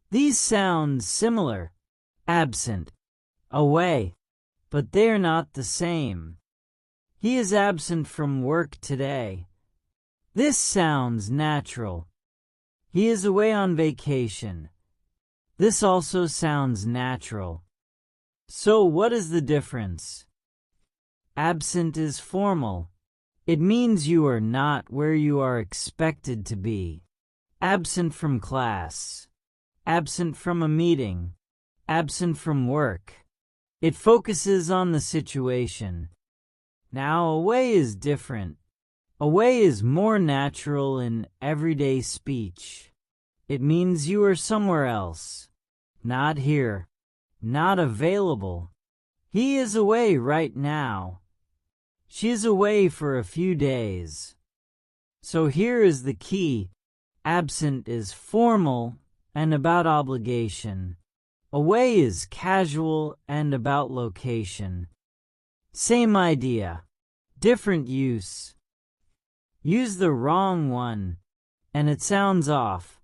These sound similar, absent, away, but they're not the same. He is absent from work today. This sounds natural. He is away on vacation. This also sounds natural. So what is the difference? Absent is formal. It means you are not where you are expected to be. Absent from class. Absent from a meeting. Absent from work. It focuses on the situation. Now away is different. Away is more natural in everyday speech. It means you are somewhere else. Not here. Not available. He is away right now. She is away for a few days. So here is the key. Absent is formal and about obligation. Away is casual and about location. Same idea, different use. Use the wrong one, and it sounds off.